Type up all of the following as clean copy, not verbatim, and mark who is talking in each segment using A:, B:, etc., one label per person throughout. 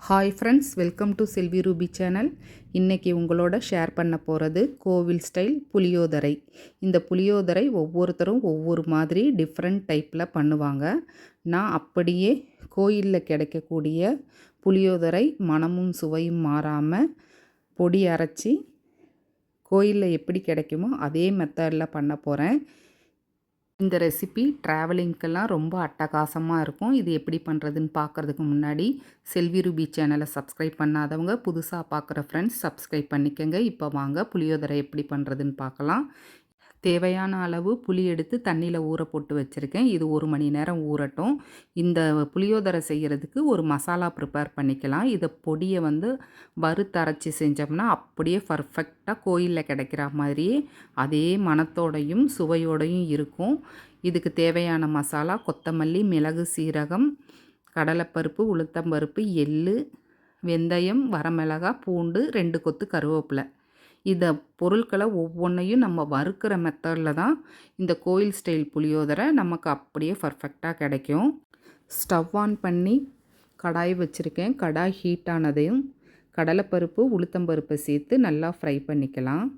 A: Hi friends, welcome to Selvi Ruby channel. இன்றைக்கி உங்களோட share பண்ண போகிறது கோவில் ஸ்டைல் புளியோதரை. இந்த புளியோதரை ஒவ்வொருத்தரும் ஒவ்வொரு மாதிரி டிஃப்ரெண்ட் டைப்பில் பண்ணுவாங்க. நான் அப்படியே கோயிலில் கிடைக்கக்கூடிய புளியோதரை மணமும் சுவையும் மாறாமல் பொடி அரைச்சி கோயிலில் எப்படி கிடைக்குமோ அதே மெத்தடில் பண்ண போகிறேன். இந்த ரெசிபி ட்ராவலிங்க்கெல்லாம் ரொம்ப அட்டகாசமாக இருக்கும். இது எப்படி பண்ணுறதுன்னு பார்க்குறதுக்கு முன்னாடி செல்வி ரூபி சேனலை சப்ஸ்கிரைப் பண்ணாதவங்க, புதுசாக பார்க்குற ஃப்ரெண்ட்ஸ் சப்ஸ்கிரைப் பண்ணிக்கோங்க. இப்போ வாங்க புளியோதரை எப்படி பண்ணுறதுன்னு பார்க்கலாம். தேவையான அளவு புளி எடுத்து தண்ணியில் ஊற போட்டு வச்சுருக்கேன். இது 1 மணி நேரம் ஊறட்டும். இந்த புளியோதரை செய்கிறதுக்கு ஒரு மசாலா ப்ரிப்பேர் பண்ணிக்கலாம். இதை பொடியை வறுத்தரைச்சி செஞ்சோம்னா அப்படியே பர்ஃபெக்டாக கோயிலில் கிடைக்கிற மாதிரியே அதே மணத்தோடையும் சுவையோடையும் இருக்கும். இதுக்கு தேவையான மசாலா கொத்தமல்லி, மிளகு, சீரகம், கடலைப்பருப்பு, உளுத்தம்பருப்பு, எள்ளு, வெந்தயம், வரமிளகாய், பூண்டு, 2 கொத்து கருவேப்பிலை. இந்த பொருட்களை ஒவ்வொன்றையும் நம்ம வறுக்கிற மெத்தடில் தான் இந்த கோயில் ஸ்டைல் புளியோதரை நமக்கு அப்படியே பர்ஃபெக்டாக கிடைக்கும். ஸ்டவ் ஆன் பண்ணி கடாய் வச்சுருக்கேன். கடாய் ஹீட் ஆனதையும் கடலைப்பருப்பு, உளுத்தம்பருப்பை சேர்த்து நல்லா ஃப்ரை பண்ணிக்கலாம்.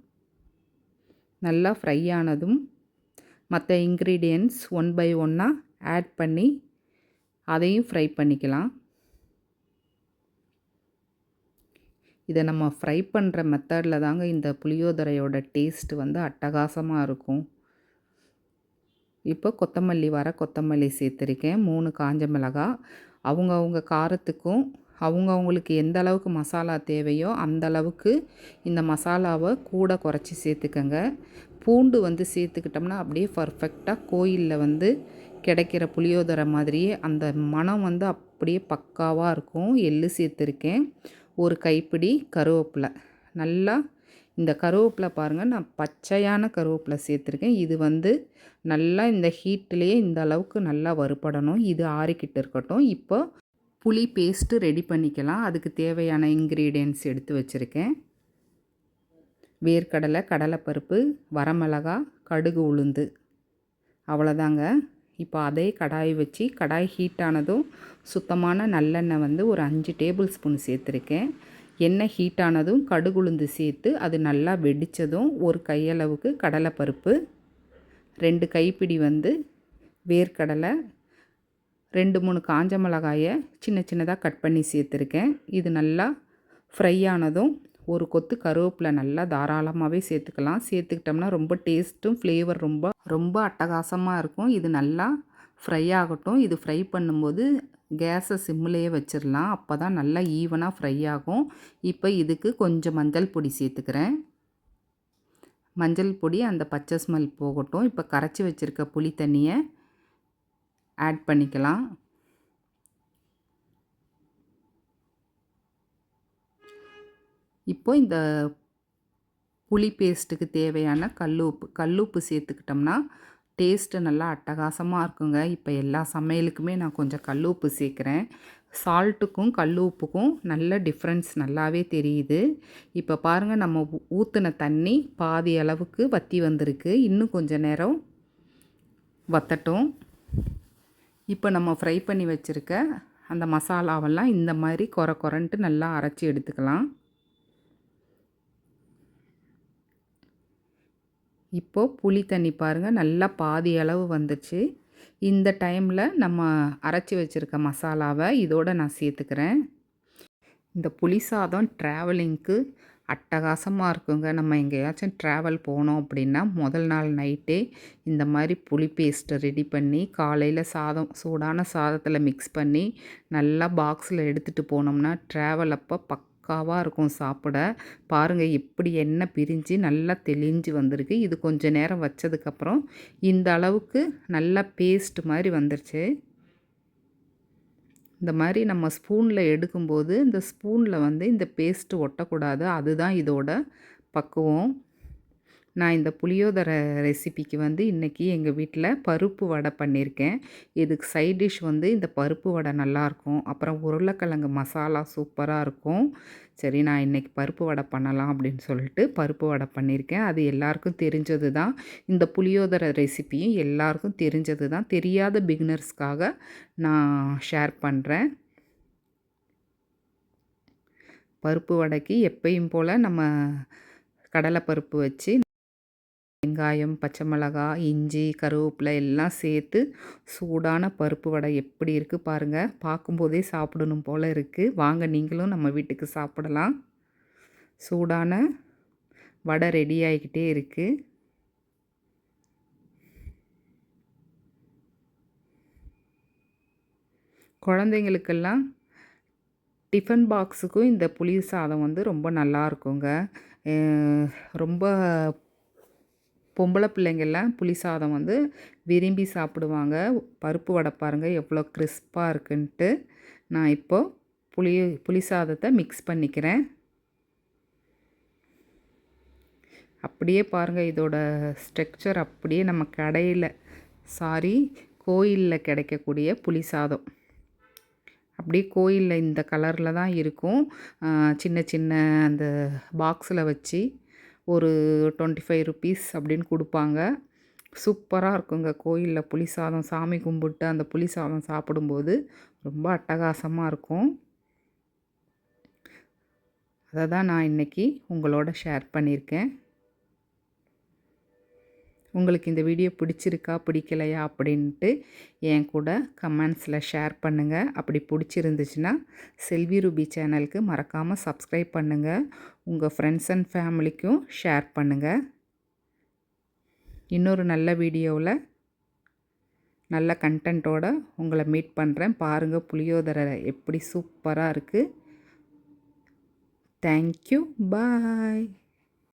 A: நல்லா ஃப்ரை ஆனதும் மற்ற இன்க்ரீடியன்ட்ஸ் ஒன் பை ஒன்னாக ஆட் பண்ணி அதையும் ஃப்ரை பண்ணிக்கலாம். இதை நம்ம ஃப்ரை பண்ணுற மெத்தடில் தாங்க இந்த புளியோதரையோட டேஸ்ட் அட்டகாசமாக இருக்கும். இப்போ கொத்தமல்லி சேர்த்துருக்கேன். 3 காஞ்ச மிளகாய். அவங்கவுங்க காரத்துக்கும் அவங்கவுங்களுக்கு எந்த அளவுக்கு மசாலா தேவையோ அந்த அளவுக்கு இந்த மசாலாவை கூட குறைச்சி சேர்த்துக்கங்க. பூண்டு சேர்த்துக்கிட்டோம்னா அப்படியே பர்ஃபெக்டாக கோயிலில் கிடைக்கிற புளியோதரை மாதிரியே அந்த மனம் அப்படியே பக்காவாக இருக்கும். எள்ளு சேர்த்துருக்கேன். ஒரு கைப்பிடி கருவேப்பிலை. நல்லா இந்த கருவேப்பிலை பாருங்கள், நான் பச்சையான கருவேப்பிலை சேர்த்துருக்கேன். இது நல்லா இந்த ஹீட்லேயே இந்த அளவுக்கு நல்லா வறுபடணும். இது ஆறிக்கிட்டு இருக்கட்டும். இப்போ புளி பேஸ்ட்டு ரெடி பண்ணிக்கலாம். அதுக்கு தேவையான இன்க்ரீடியன்ட்ஸ் எடுத்து வச்சுருக்கேன். வேர்க்கடலை, கடலைப்பருப்பு, வரமிளகாய், கடுகு, உளுந்து, அவ்வளோதாங்க. இப்போ அதே கடாய் வச்சு கடாய் ஹீட் ஆனதும் சுத்தமான நல்லெண்ணெய் ஒரு 5 டேபிள் ஸ்பூன் சேர்த்துருக்கேன். எண்ணெய் ஹீட் ஆனதும் கடுகுளுந்து சேர்த்து அது நல்லா வெடித்ததும் ஒரு கையளவுக்கு கடலைப்பருப்பு, 2 கைப்பிடி வேர்க்கடலை, 2-3 காஞ்ச மிளகாயை சின்ன சின்னதாக கட் பண்ணி சேர்த்துருக்கேன். இது நல்லா ஃப்ரை ஆனதும் ஒரு கொத்து கருவேப்பிலை நல்லா தாராளமாகவே சேர்த்துக்கலாம். சேர்த்துக்கிட்டோம்னா ரொம்ப டேஸ்ட்டும் ஃப்ளேவர் ரொம்ப அட்டகாசமாக இருக்கும். இது நல்லா ஃப்ரை ஆகட்டும். இது ஃப்ரை பண்ணும்போது கேஸை சிம்மிலேயே வச்சிடலாம். அப்போ தான் நல்லா ஈவனாக ஃப்ரை ஆகும். இப்போ இதுக்கு கொஞ்சம் மஞ்சள் பொடி சேர்த்துக்கிறேன். மஞ்சள் பொடி அந்த பச்சை ஸ்மெல் போகட்டும். இப்போ கரைச்சி வச்சுருக்க புளி தண்ணியை ஆட் பண்ணிக்கலாம். இப்போ இந்த புளி பேஸ்ட்டுக்கு தேவையான கல்லுப்பு சேர்த்துக்கிட்டோம்னா டேஸ்ட்டு நல்லா அட்டகாசமாக இருக்குங்க. இப்போ எல்லா சமையலுக்குமே நான் கொஞ்சம் கல்லுப்பு சேர்க்குறேன். சால்ட்டுக்கும் கல்லுப்புக்கும் நல்ல டிஃப்ரென்ஸ் நல்லாவே தெரியுது. இப்போ பாருங்கள், நம்ம ஊற்றின தண்ணி பாதி அளவுக்கு வற்றி வந்திருக்கு. இன்னும் கொஞ்சம் நேரம் வற்றட்டும். இப்போ நம்ம ஃப்ரை பண்ணி வச்சுருக்க அந்த மசாலாவெல்லாம் இந்த மாதிரி கொரன்ட்டு நல்லா அரைச்சி எடுத்துக்கலாம். இப்போது புளி தண்ணி பாருங்கள், நல்லா பாதி அளவு வந்துச்சு. இந்த டைமில் நம்ம அரைச்சி வச்சுருக்க மசாலாவை இதோடு நான் சேர்த்துக்கிறேன். இந்த புளி சாதம் ட்ராவலிங்க்கு அட்டகாசமாக இருக்குங்க. நம்ம எங்கேயாச்சும் ட்ராவல் போனோம் அப்படின்னா முதல் நாள் நைட்டே இந்த மாதிரி புளி பேஸ்ட்டை ரெடி பண்ணி காலையில் சூடான சாதத்தில் மிக்ஸ் பண்ணி நல்லா பாக்ஸில் எடுத்துகிட்டு போனோம்னா ட்ராவல் அப்போ பக்காவாக இருக்கும் சாப்பிட. பாருங்கள், எப்படி எண்ணெய் பிரிஞ்சு நல்லா தெளிஞ்சு வந்திருக்கு. இது கொஞ்சம் நேரம் வச்சதுக்கப்புறம் இந்த அளவுக்கு நல்லா பேஸ்ட் மாதிரி வந்துருச்சு. இந்த மாதிரி நம்ம ஸ்பூனில் எடுக்கும்போது இந்த ஸ்பூனில் இந்த பேஸ்ட்டு ஒட்டக்கூடாது. அதுதான் இதோட பக்குவம். நான் இந்த புளியோதரை ரெசிபிக்கு இன்றைக்கி எங்கள் வீட்டில் பருப்பு வடை பண்ணியிருக்கேன். இதுக்கு சைட் டிஷ் இந்த பருப்பு வடை நல்லாயிருக்கும். அப்புறம் உருளைக்கிழங்கு மசாலா சூப்பராக இருக்கும். சரி, நான் இன்றைக்கி பருப்பு வடை பண்ணலாம் அப்படின்னு சொல்லிட்டு பருப்பு வடை பண்ணியிருக்கேன். அது எல்லாருக்கும் தெரிஞ்சது தான். இந்த புளியோதரை ரெசிபியும் எல்லாருக்கும் தெரிஞ்சது தான். தெரியாத பிகினர்ஸ்க்காக நான் ஷேர் பண்ணுறேன். பருப்பு வடைக்கு எப்பயும் போல் நம்ம கடலைப்பருப்பு வச்சு வெங்காயம், பச்சை மிளகாய், இஞ்சி, கருவேப்பிலை எல்லாம் சேர்த்து சூடான பருப்பு வடை எப்படி இருக்குது பாருங்கள். பார்க்கும்போதே சாப்பிடணும் போல் இருக்குது. வாங்க நீங்களும் நம்ம வீட்டுக்கு சாப்பிடலாம். சூடான வடை ரெடி ஆகிக்கிட்டே இருக்குது. குழந்தைங்களுக்கெல்லாம் டிஃபன் பாக்ஸுக்கும் இந்த புளி சாதம் வந்து ரொம்ப நல்லா இருக்குங்க. ரொம்ப பொம்பளை பிள்ளைங்கள்லாம் புளி சாதம் வந்து விரும்பி சாப்பிடுவாங்க. பருப்பு வடை பாருங்கள் எவ்வளோ கிறிஸ்பாக இருக்குன்ட்டு. நான் இப்போது புளி சாதத்தை மிக்ஸ் பண்ணிக்கிறேன். அப்படியே பாருங்கள், இதோட ஸ்ட்ரக்சர் அப்படியே நம்ம கோயிலில் கிடைக்கக்கூடிய புளி சாதம் அப்படியே கோயிலில் இந்த கலரில் தான் இருக்கும். சின்ன சின்ன அந்த பாக்ஸில் வச்சு ஒரு 25 ருபீஸ் அப்படின்னு கொடுப்பாங்க. சூப்பராக இருக்குங்க. கோயிலில் புளி சாதம் சாமி கும்பிட்டு அந்த புளி சாதம் சாப்பிடும்போது ரொம்ப அட்டகாசமாக இருக்கும். அதை தான் நான் இன்றைக்கி உங்களோட ஷேர் பண்ணியிருக்கேன். உங்களுக்கு இந்த வீடியோ பிடிச்சிருக்கா பிடிக்கலையா அப்படின்ட்டு என் கூட கமெண்ட்ஸில் ஷேர் பண்ணுங்கள். அப்படி பிடிச்சிருந்துச்சுன்னா செல்வி ரூபி சேனலுக்கு மறக்காமல் சப்ஸ்கிரைப் பண்ணுங்கள். உங்கள் ஃப்ரெண்ட்ஸ் அண்ட் ஃபேமிலிக்கும் ஷேர் பண்ணுங்கள். இன்னொரு நல்ல வீடியோவில் நல்ல கண்டென்ட்டோடு உங்களை மீட் பண்ணுறேன். பாருங்கள் புளியோதரை எப்படி சூப்பராக இருக்குது. தேங்க்யூ, பாய்.